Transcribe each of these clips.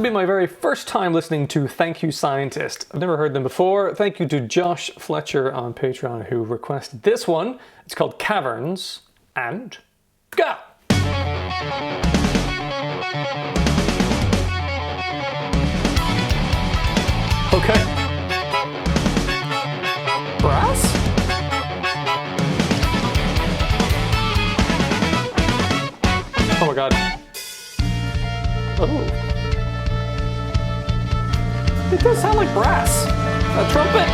will be my very first time listening to Thank You Scientist. I've never heard them before. Thank you to Josh Fletcher on Patreon who requested this one. It's called Caverns, and go! Okay. Brass? Oh my god. Oh. It does sound like brass. A trumpet.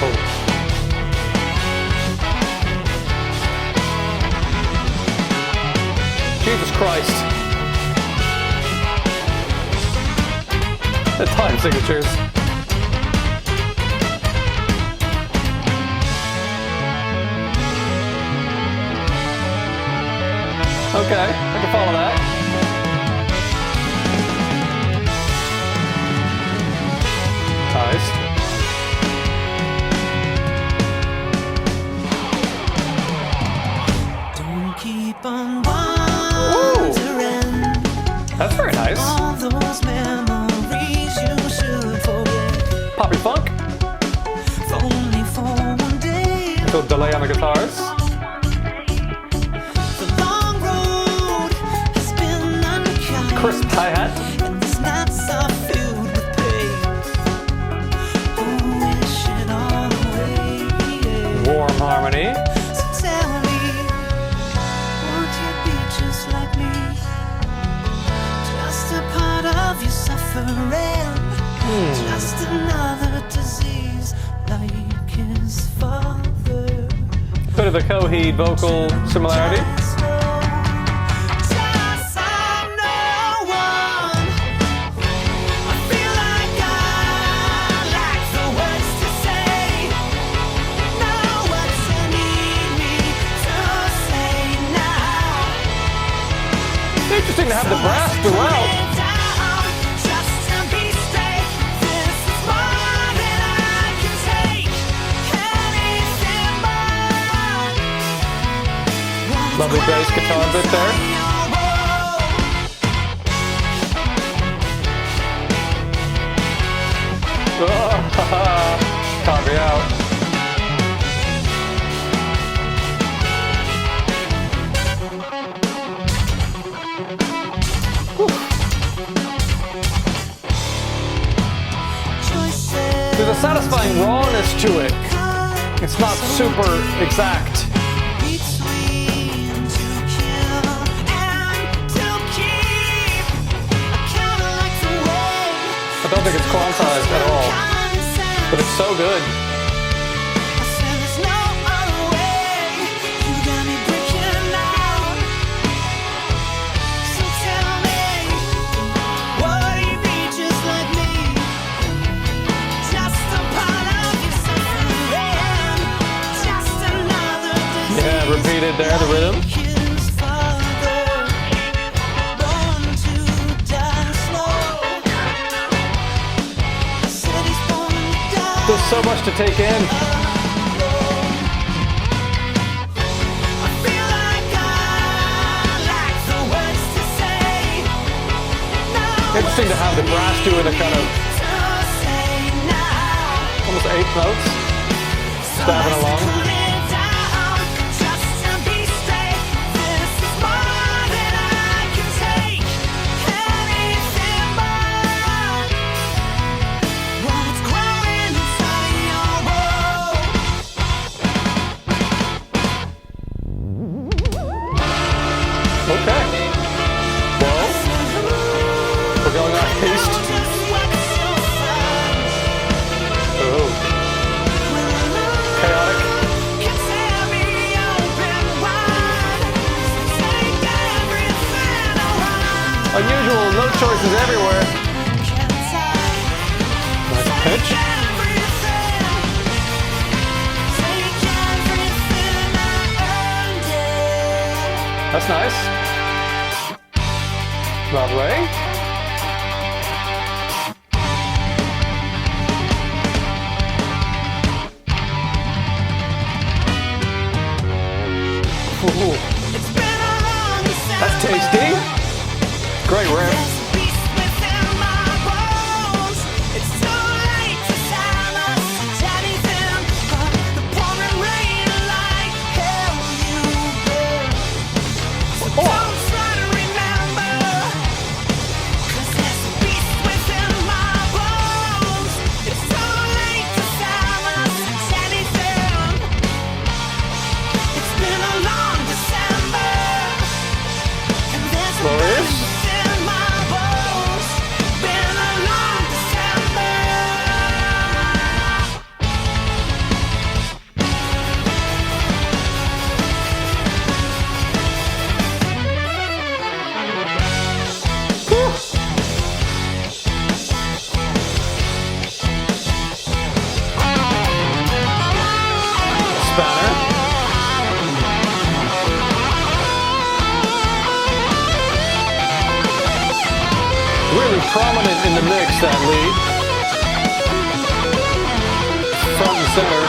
Oh. Jesus Christ. The time signatures. Okay, I can follow that. Nice. Don't keep on wondering. That's very nice. All those memories you should forget. Poppy funk. Only for one day. A little delay on the guitars. Crisp hi-hat. And these nights are filled with pain. Oh, wish it all away. Warm harmony. So tell me, would you be just like me? Just a part of your suffering. Just another disease like his father. Bit of a Coheed vocal similarity. Interesting to have the brass throughout. Lovely bass guitar bit there. Oh, caught me out. There's a satisfying rawness to it. It's not super exact. I don't think it's quantized at all, but it's so good. Repeated there, the rhythm. There's so much to take in. Interesting to have the brass doing a kind of almost 8 notes, stabbing along. Okay. Well, we're going off piste. Oh. Chaotic. Unusual note choices everywhere. Nice pitch. That's nice. Lovely. Ooh. That's tasty. Great riff. There's a beast within my bones. It's too late to silence anything but the pouring rain like hell you burn. So don't try to remember, 'cause there's a beast within my bones. It's too late to silence anything. It's been a long December, and there's a Glorious. beast within my bones. Been a long December. Spanner. Really prominent in the mix, that lead. Front and center.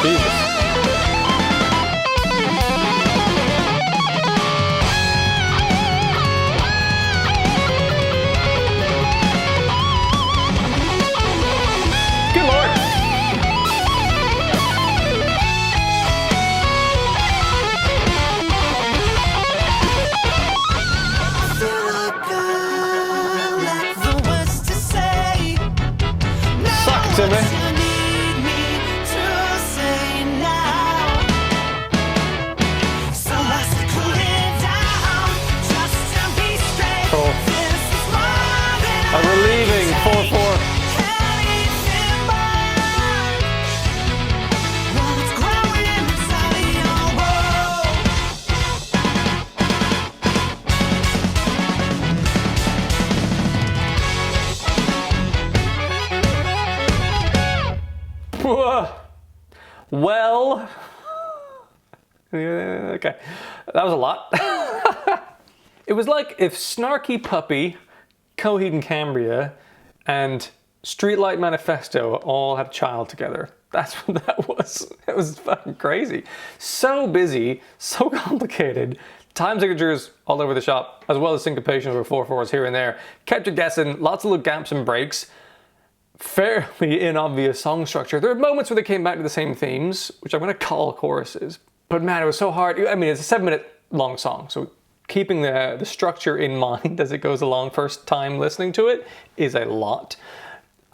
Jesus. Good Lord. Feel good, like the words to say. Suck to me. You need me to say now. So let's cool it down, just to be straight. Cool. This is more than A relieving 4-4. anything but what's growing inside of your world. Well, okay, that was a lot. It was like if Snarky Puppy, Coheed and Cambria, and Streetlight Manifesto all had a child together. That's what that was. It was fucking crazy. So busy, so complicated. Time signatures all over the shop, as well as syncopation over 4/4s here and there. Kept you guessing, lots of little gaps and breaks. Fairly inobvious song structure. There are moments where they came back to the same themes, which I'm going to call choruses. But man, it was so hard. I mean, it's a 7-minute long song, so keeping the structure in mind as it goes along first time listening to it is a lot.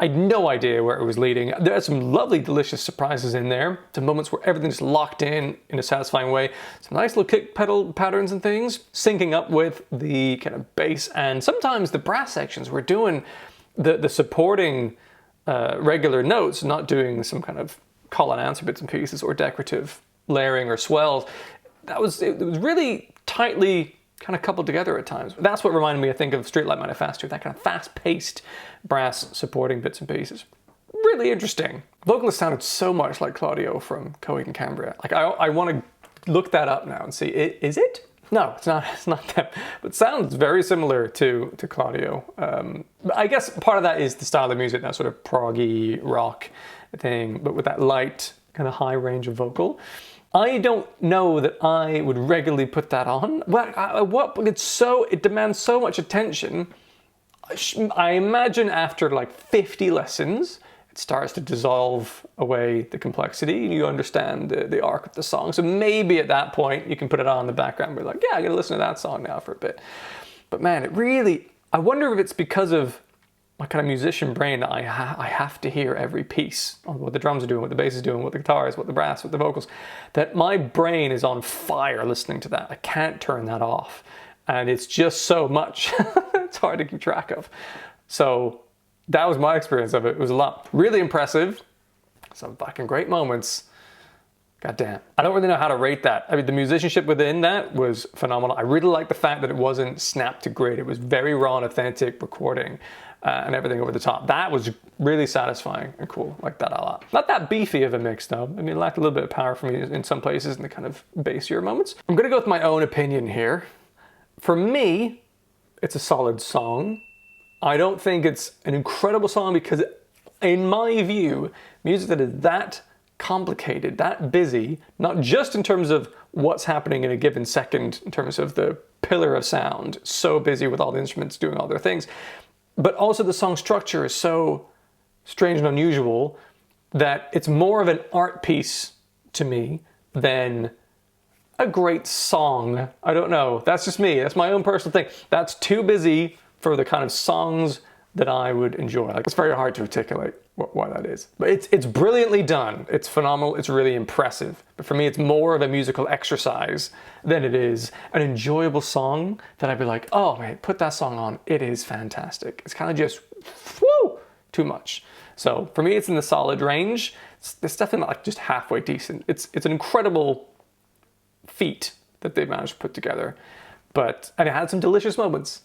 I had no idea where it was leading. There are some lovely, delicious surprises in there. Some moments where everything's locked in a satisfying way. Some nice little kick pedal patterns and things, syncing up with the kind of bass and sometimes the brass sections. We're doing the supporting regular notes, not doing some kind of call and answer bits and pieces or decorative layering or swells. It was really tightly kind of coupled together at times. That's what reminded me, I think, of Streetlight Manifesto, that kind of fast-paced brass supporting bits and pieces. Really interesting. Vocalist sounded so much like Claudio from Coheed and Cambria. Like, I want to look that up now and see, is it? No, it's not them. But sounds very similar to Claudio. I guess part of that is the style of music, that sort of proggy rock thing, but with that light, kind of high range of vocal. I don't know that I would regularly put that on. It demands so much attention. I imagine after like 50 lessons, it starts to dissolve away the complexity and you understand the arc of the song. So maybe at that point you can put it on in the background and be like, yeah, I'm gonna listen to that song now for a bit. But man, I wonder if it's because of my kind of musician brain that I have to hear every piece of what the drums are doing, what the bass is doing, what the guitar is, what the brass, what the vocals, that my brain is on fire listening to that. I can't turn that off. And it's just so much. It's hard to keep track of. So that was my experience of it. It was a lot. Really impressive. Some fucking great moments. God damn. I don't really know how to rate that. I mean, the musicianship within that was phenomenal. I really like the fact that it wasn't snapped to grid. It was very raw and authentic recording and everything over the top. That was really satisfying and cool. Like that a lot. Not that beefy of a mix though. I mean, it lacked a little bit of power for me in some places in the kind of bassier moments. I'm gonna go with my own opinion here. For me, it's a solid song. I don't think it's an incredible song because in my view, music that is that complicated, that busy, not just in terms of what's happening in a given second, in terms of the pillar of sound, so busy with all the instruments doing all their things, but also the song structure is so strange and unusual that it's more of an art piece to me than a great song. I don't know. That's just me. That's my own personal thing. That's too busy for the kind of songs that I would enjoy. Like, it's very hard to articulate why that is. But it's brilliantly done. It's phenomenal. It's really impressive. But for me, it's more of a musical exercise than it is an enjoyable song that I'd be like, oh man, put that song on. It is fantastic. It's kind of just, whoo, too much. So for me, it's in the solid range. It's definitely not like just halfway decent. It's an incredible feat that they've managed to put together. And it had some delicious moments.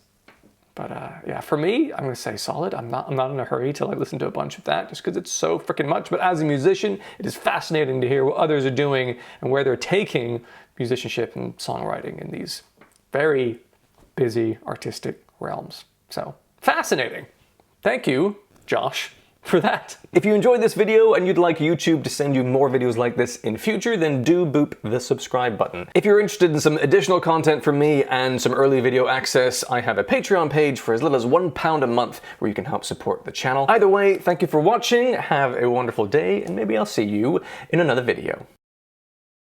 But yeah, for me, I'm gonna say solid. I'm not in a hurry till I listen to a bunch of that, just because it's so freaking much. But as a musician, it is fascinating to hear what others are doing and where they're taking musicianship and songwriting in these very busy artistic realms. So fascinating. Thank you, Josh, for that. If you enjoyed this video and you'd like YouTube to send you more videos like this in future, then do boop the subscribe button. If you're interested in some additional content from me and some early video access, I have a Patreon page for as little as £1 a month where you can help support the channel. Either way, thank you for watching, have a wonderful day, and maybe I'll see you in another video.